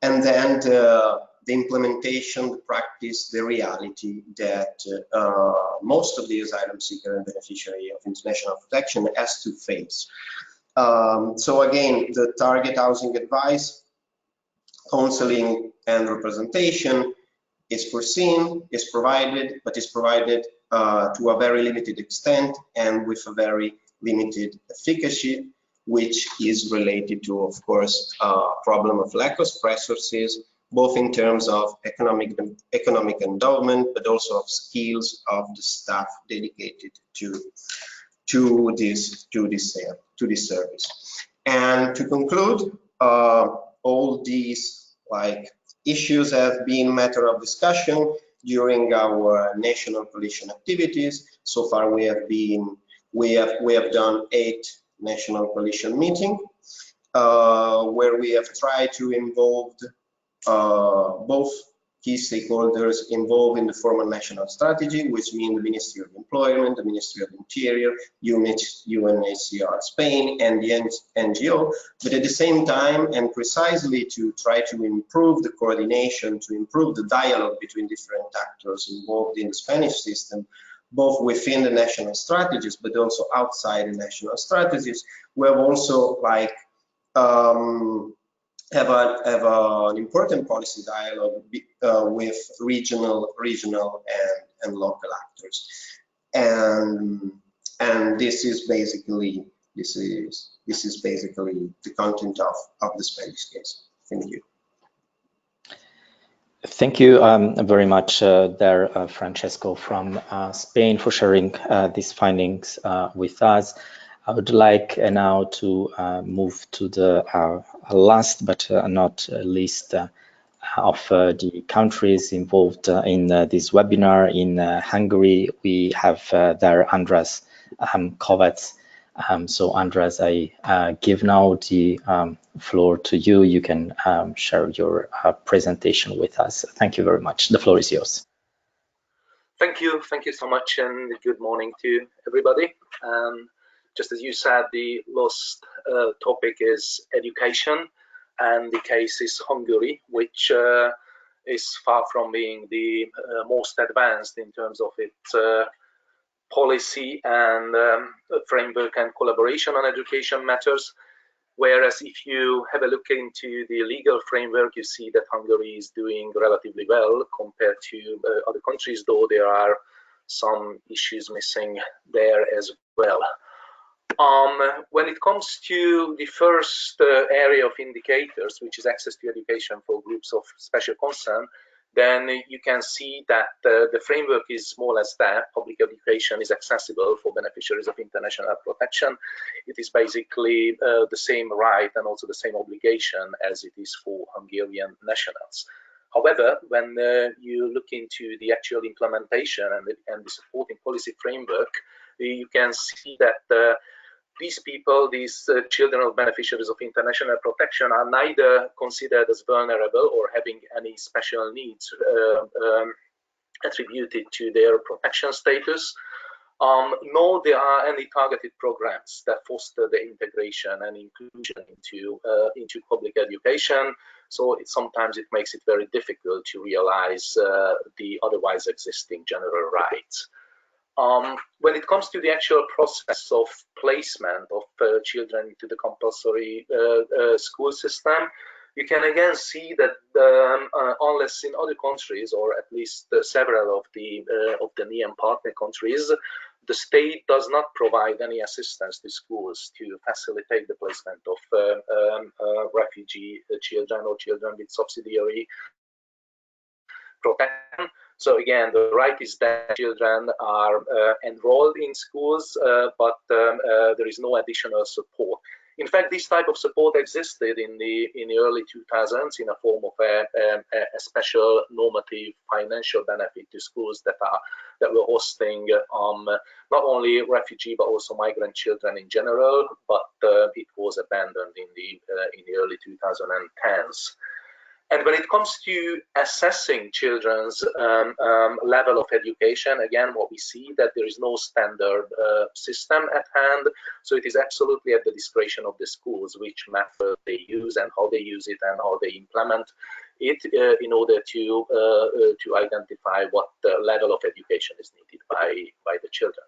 the implementation, the practice, the reality that most of the asylum seeker and beneficiary of international protection has to face. So again, the target housing advice, counseling, and representation is foreseen, is provided, but is provided to a very limited extent and with a very limited efficacy, which is related to, of course, problem of lack of resources, both in terms of economic endowment, but also of skills of the staff dedicated to this service. And to conclude, all these like issues have been matter of discussion during our national coalition activities. So far, we have done 8 national coalition meetings where we have tried to involve both key stakeholders involved in the formal national strategy, which mean the Ministry of Employment, the Ministry of Interior, UNHCR Spain, and the NGO, but at the same time, and precisely to try to improve the coordination, to improve the dialogue between different actors involved in the Spanish system, both within the national strategies, but also outside the national strategies. We have also like have an important policy dialogue with regional and local actors, and this is basically the content of the Spanish case. Thank you. Thank you very much there, Francesco from Spain, for sharing these findings with us. I would like now to move to the last but not least of the countries involved in this webinar. In Hungary, we have there Andras Kovacs. So Andras, I give now the floor to you. You can share your presentation with us. Thank you very much. The floor is yours. Thank you so much, and good morning to everybody. Just as you said, the last topic is education, and the case is Hungary, which is far from being the most advanced in terms of its policy and framework and collaboration on education matters. Whereas if you have a look into the legal framework, you see that Hungary is doing relatively well compared to other countries, though there are some issues missing there as well. When it comes to the first area of indicators, which is access to education for groups of special concern, then you can see that the framework is more or less that. Public education is accessible for beneficiaries of international protection. It is basically the same right and also the same obligation as it is for Hungarian nationals. However, when you look into the actual implementation and the supporting policy framework, you can see that these people, these children of beneficiaries of international protection, are neither considered as vulnerable or having any special needs attributed to their protection status, nor there are any targeted programs that foster the integration and inclusion into public education. So sometimes it makes it very difficult to realize the otherwise existing general rights. When it comes to the actual process of placement of children into the compulsory school system, you can again see that unless in other countries, or at least several of the NIEM partner countries, the state does not provide any assistance to schools to facilitate the placement of refugee children or children with subsidiary protection. So again, the right is that children are enrolled in schools, but there is no additional support. In fact, this type of support existed in the early 2000s in a form of a special normative financial benefit to schools that were hosting not only refugee but also migrant children in general. But it was abandoned in the early 2010s. And when it comes to assessing children's level of education, again, what we see that there is no standard system at hand. So it is absolutely at the discretion of the schools which method they use and how they use it and how they implement it in order to identify what level of education is needed by the children.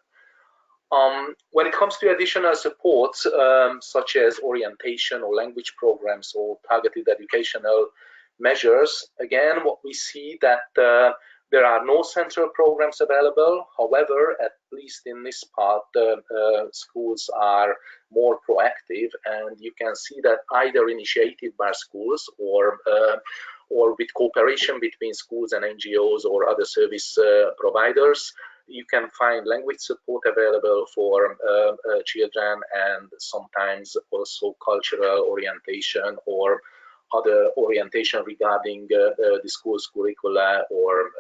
When it comes to additional supports, such as orientation or language programs or targeted educational measures, again, what we see that there are no central programs available. However, at least in this part, schools are more proactive, and you can see that either initiated by schools or with cooperation between schools and NGOs or other service providers, you can find language support available for children, and sometimes also cultural orientation or other orientation regarding the school's curricula or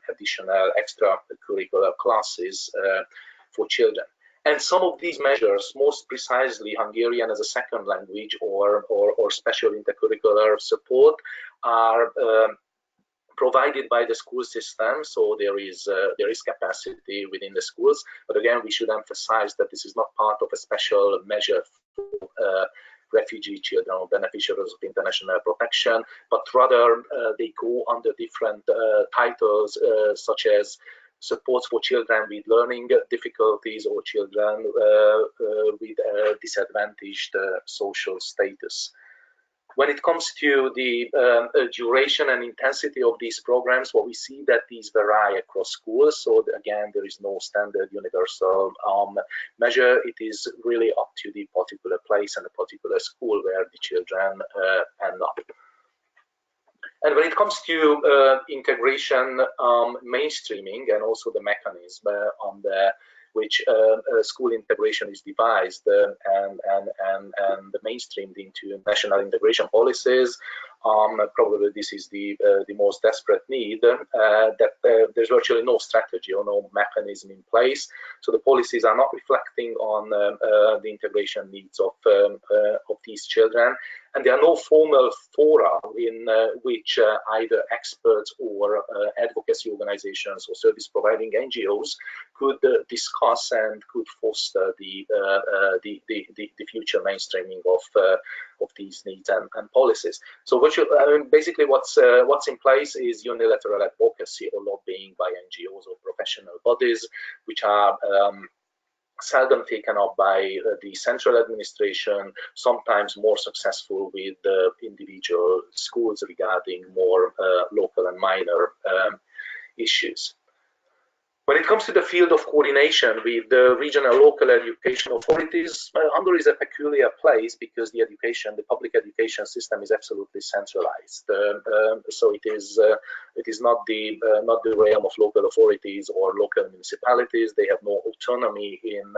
additional extracurricular classes for children. And some of these measures, most precisely Hungarian as a second language or special intercurricular support, are provided by the school system, so there is capacity within the schools. But again, we should emphasize that this is not part of a special measure for refugee children or beneficiaries of international protection, but rather they go under different titles, such as supports for children with learning difficulties or children with disadvantaged social status. When it comes to the duration and intensity of these programs, what we see that these vary across schools. So again, there is no standard universal measure. It is really up to the particular place and the particular school where the children end up. And when it comes to integration, mainstreaming, and also the mechanism on which school integration is devised and mainstreamed into national integration policies, probably this is the most desperate need, that there's virtually no strategy or no mechanism in place. So the policies are not reflecting on the integration needs of these children, and there are no formal fora in which either experts or advocacy organizations or service providing NGOs could discuss and could foster the future mainstreaming of these needs and policies. So basically what's in place is unilateral advocacy or lobbying by NGOs or professional bodies, which are seldom taken up by the central administration, sometimes more successful with individual schools regarding more local and minor issues. When it comes to the field of coordination with the regional local education authorities, Hungary is a peculiar place because the public education system is absolutely centralized. So it is not the realm of local authorities or local municipalities. They have no autonomy in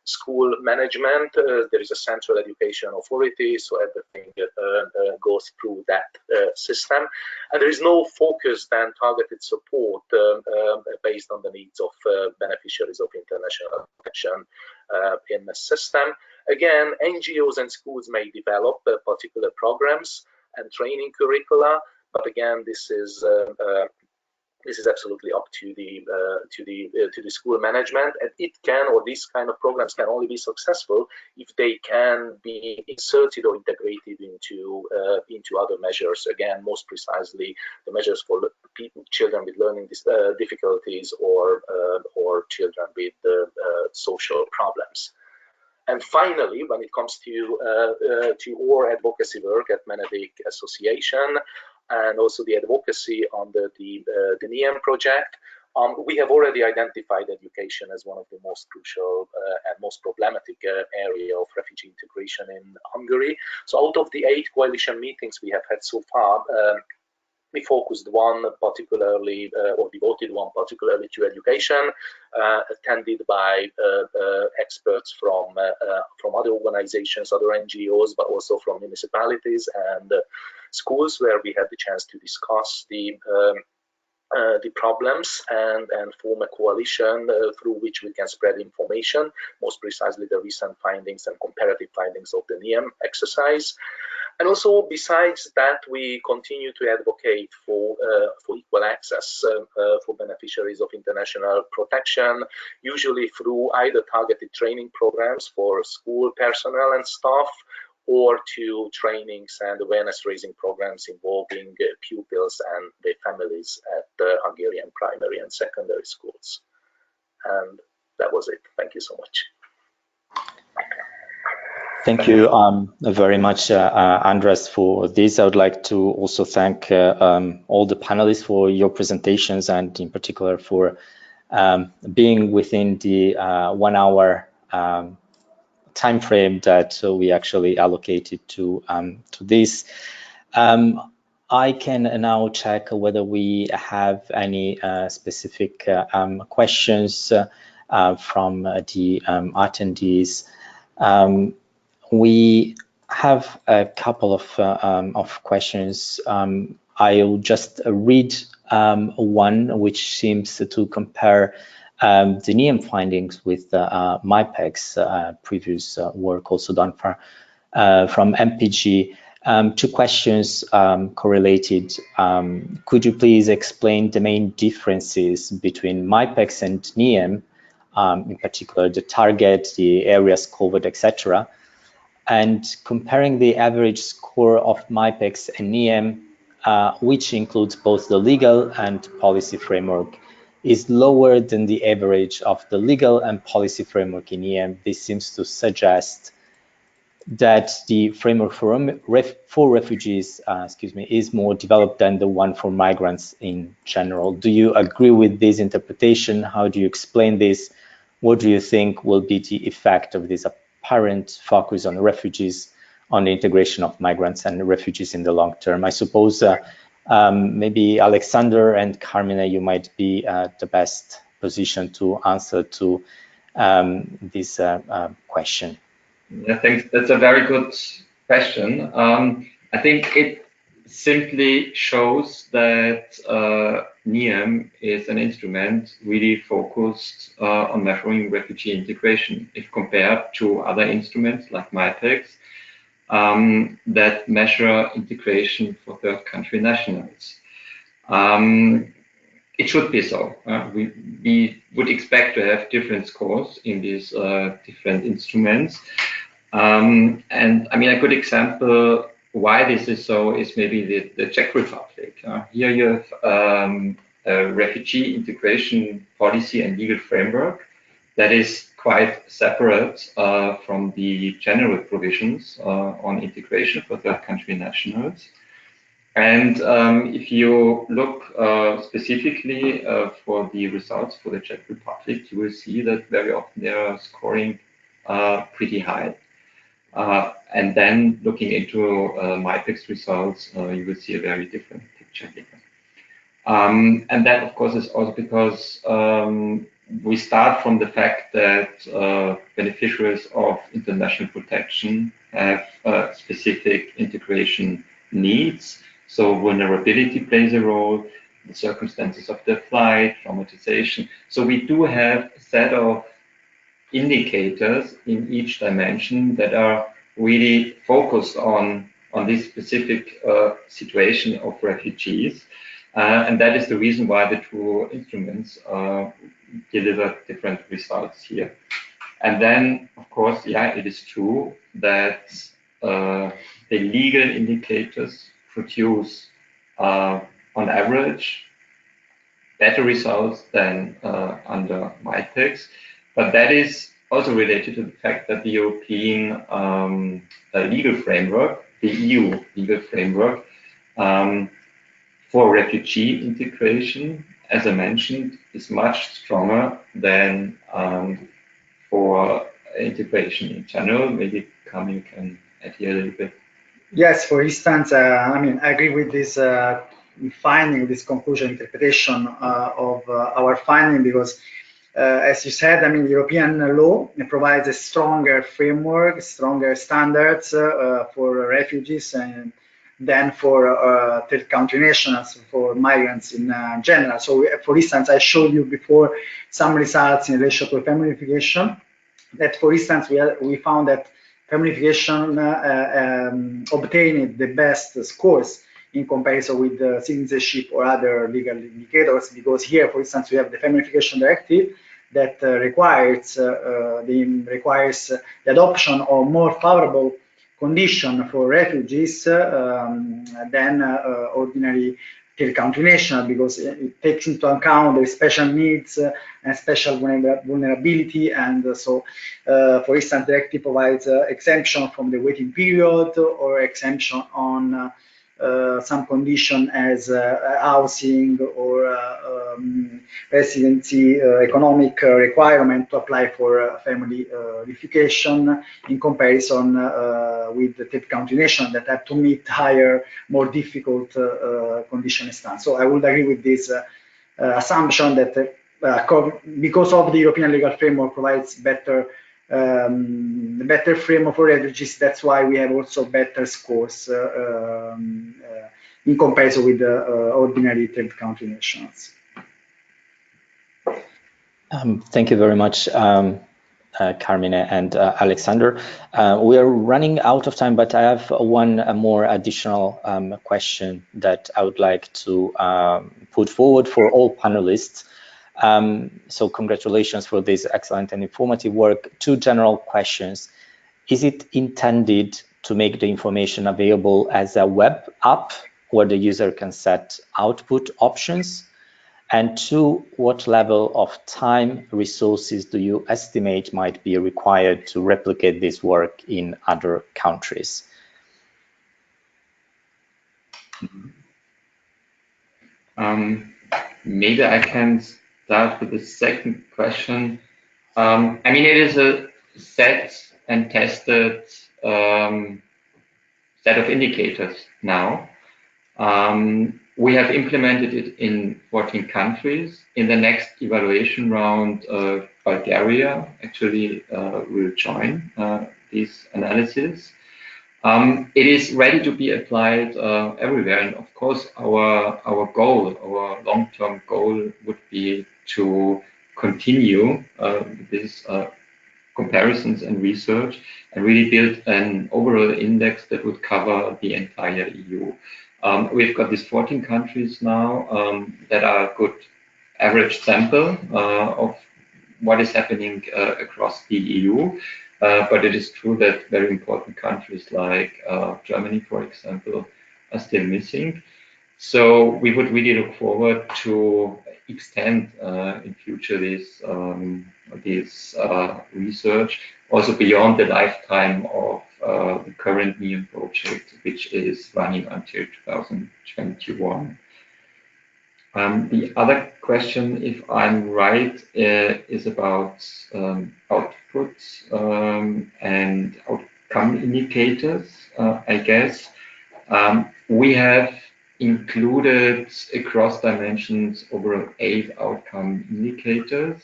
school management. There is a central education authority, so everything goes through that system, and there is no focused and targeted support based on the needs of beneficiaries of international protection in the system. Again, NGOs and schools may develop particular programs and training curricula, but again, this is absolutely up to the school management, and these kind of programs can only be successful if they can be inserted or integrated into other measures. Again, most precisely the measures for children with learning difficulties or children with social problems. And finally, when it comes to our advocacy work at MENEDIC Association, and also the advocacy under the NIEM project, we have already identified education as one of the most crucial and most problematic area of refugee integration in Hungary. So out of the 8 coalition meetings we have had so far, we focused one particularly, or devoted one particularly to education, attended by experts from other organizations, other NGOs, but also from municipalities and schools, where we had the chance to discuss the problems and form a coalition through which we can spread information, most precisely the recent findings and comparative findings of the NIEM exercise. And also, besides that, we continue to advocate for equal access for beneficiaries of international protection, usually through either targeted training programs for school personnel and staff, or to trainings and awareness-raising programs involving pupils and their families at Hungarian primary and secondary schools. And that was it. Thank you so much. Thank you very much, Andras, for this. I would like to also thank all the panelists for your presentations, and in particular for being within the 1 hour time frame that we actually allocated to this. I can now check whether we have any specific questions from the attendees. We have a couple of questions. I'll just read one which seems to compare the NIEM findings with MIPEC's previous work also done from MPG. 2 questions correlated. Could you please explain the main differences between MIPEC's and NIEM, in particular the target, the areas covered, etc., and comparing the average score of MIPEC's and NIEM, which includes both the legal and policy framework, is lower than the average of the legal and policy framework in NIEM. This seems to suggest that the framework for refugees, is more developed than the one for migrants in general. Do you agree with this interpretation? How do you explain this? What do you think will be the effect of this apparent focus on refugees, on the integration of migrants and refugees in the long term? I suppose Maybe Alexander and Carmine, you might be the best position to answer to this question. Yeah, thanks. That's a very good question. I think it simply shows that NIEM is an instrument really focused on measuring refugee integration if compared to other instruments like MyPEX that measure integration for third country nationals. It should be so. We would expect to have different scores in these different instruments. And I mean, a good example why this is so is maybe the Czech Republic. Here you have a refugee integration policy and legal framework that is quite separate from the general provisions on integration for third country nationals. And if you look specifically for the results for the Czech Republic, you will see that very often they are scoring pretty high. And then looking into MyPEX results, you will see a very different picture here. And that, of course, is also because we start from the fact that beneficiaries of international protection have specific integration needs. So vulnerability plays a role, the circumstances of their flight, traumatization. So we do have a set of indicators in each dimension that are really focused on this specific situation of refugees. And that is the reason why the two instruments deliver different results here. And then, of course, yeah, it is true that the legal indicators produce, on average, better results than under MyPEX. But that is also related to the fact that the European legal framework, the EU legal framework, for refugee integration, as I mentioned, is much stronger than for integration in general. Maybe Carmine can add here a little bit. Yes, for instance, I mean, I agree with this finding, this conclusion interpretation of our finding, because as you said, I mean, European law provides a stronger framework, stronger standards for refugees and than for third country nationals, for migrants in general. So, for instance, I showed you before some results in relation to family unification. That, for instance, we found that family unification obtained the best scores in comparison with citizenship or other legal indicators, because here, for instance, we have the family unification directive that requires the adoption of more favorable condition for refugees than ordinary third country national, because it takes into account their special needs and special vulnerability. And so, for instance, the directive provides exemption from the waiting period or exemption on some condition as housing or residency economic requirement to apply for family unification, in comparison with the third country national that have to meet higher, more difficult condition stance. So I would agree with this assumption that because of the European legal framework provides better framework for refugees, that's why we have also better scores in comparison with the ordinary third country nationals. Thank you very much, Carmine and Alexander. We are running out of time, but I have one more additional question that I would like to put forward for all panelists. So congratulations for this excellent and informative work. Two general questions. Is it intended to make the information available as a web app where the user can set output options? And two, what level of time, resources do you estimate might be required to replicate this work in other countries? Maybe I can start with the second question. I mean, it is a set and tested set of indicators now. We have implemented it in 14 countries. In the next evaluation round, Bulgaria actually will join this analysis. It is ready to be applied everywhere, and of course, our goal, our long-term goal, would be to continue this comparisons and research and really build an overall index that would cover the entire EU. We've got these 14 countries now that are a good average sample of what is happening across the EU. But it is true that very important countries like Germany, for example, are still missing. So we would really look forward to extend in future this research also beyond the lifetime of the current NIEM project, which is running until 2021. The other question, if I'm right, is about outputs and outcome indicators, I guess. We have included across dimensions over 8 outcome indicators.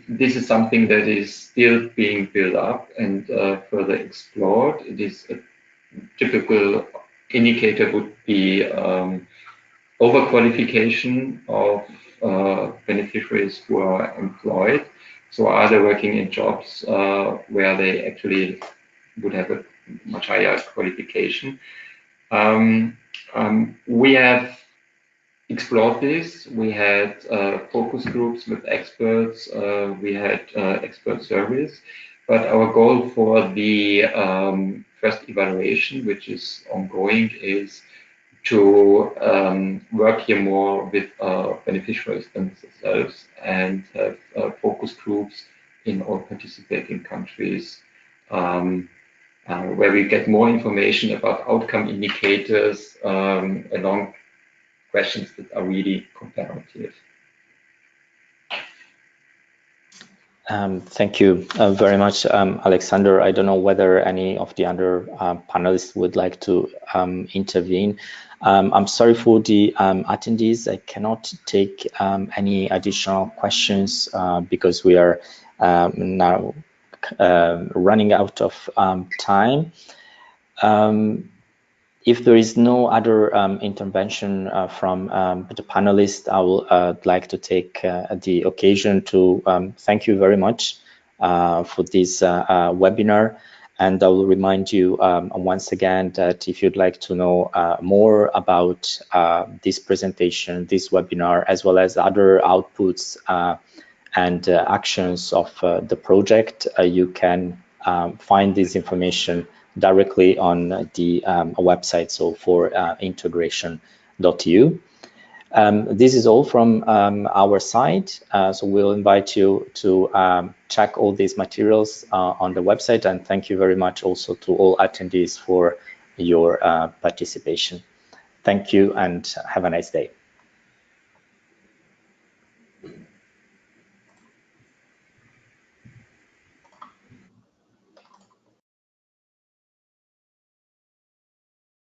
This is something that is still being built up and further explored. It is a typical indicator would be overqualification of beneficiaries who are employed. So are they working in jobs where they actually would have a much higher qualification? We have explored this. We had focus groups with experts. We had expert surveys. But our goal for the first evaluation, which is ongoing, is to work here more with beneficiaries themselves and have focus groups in all participating countries where we get more information about outcome indicators along questions that are really comparative. Thank you very much, Alexander. I don't know whether any of the other panelists would like to intervene. I'm sorry for the attendees. I cannot take any additional questions because we are now running out of time. If there is no other intervention from the panelists, I would like to take the occasion to thank you very much for this webinar. And I will remind you once again that if you'd like to know more about this presentation, this webinar, as well as other outputs and actions of the project, you can find this information directly on the website, so for integration.eu. This is all from our side, so we'll invite you to check all these materials on the website, and thank you very much also to all attendees for your participation. Thank you and have a nice day.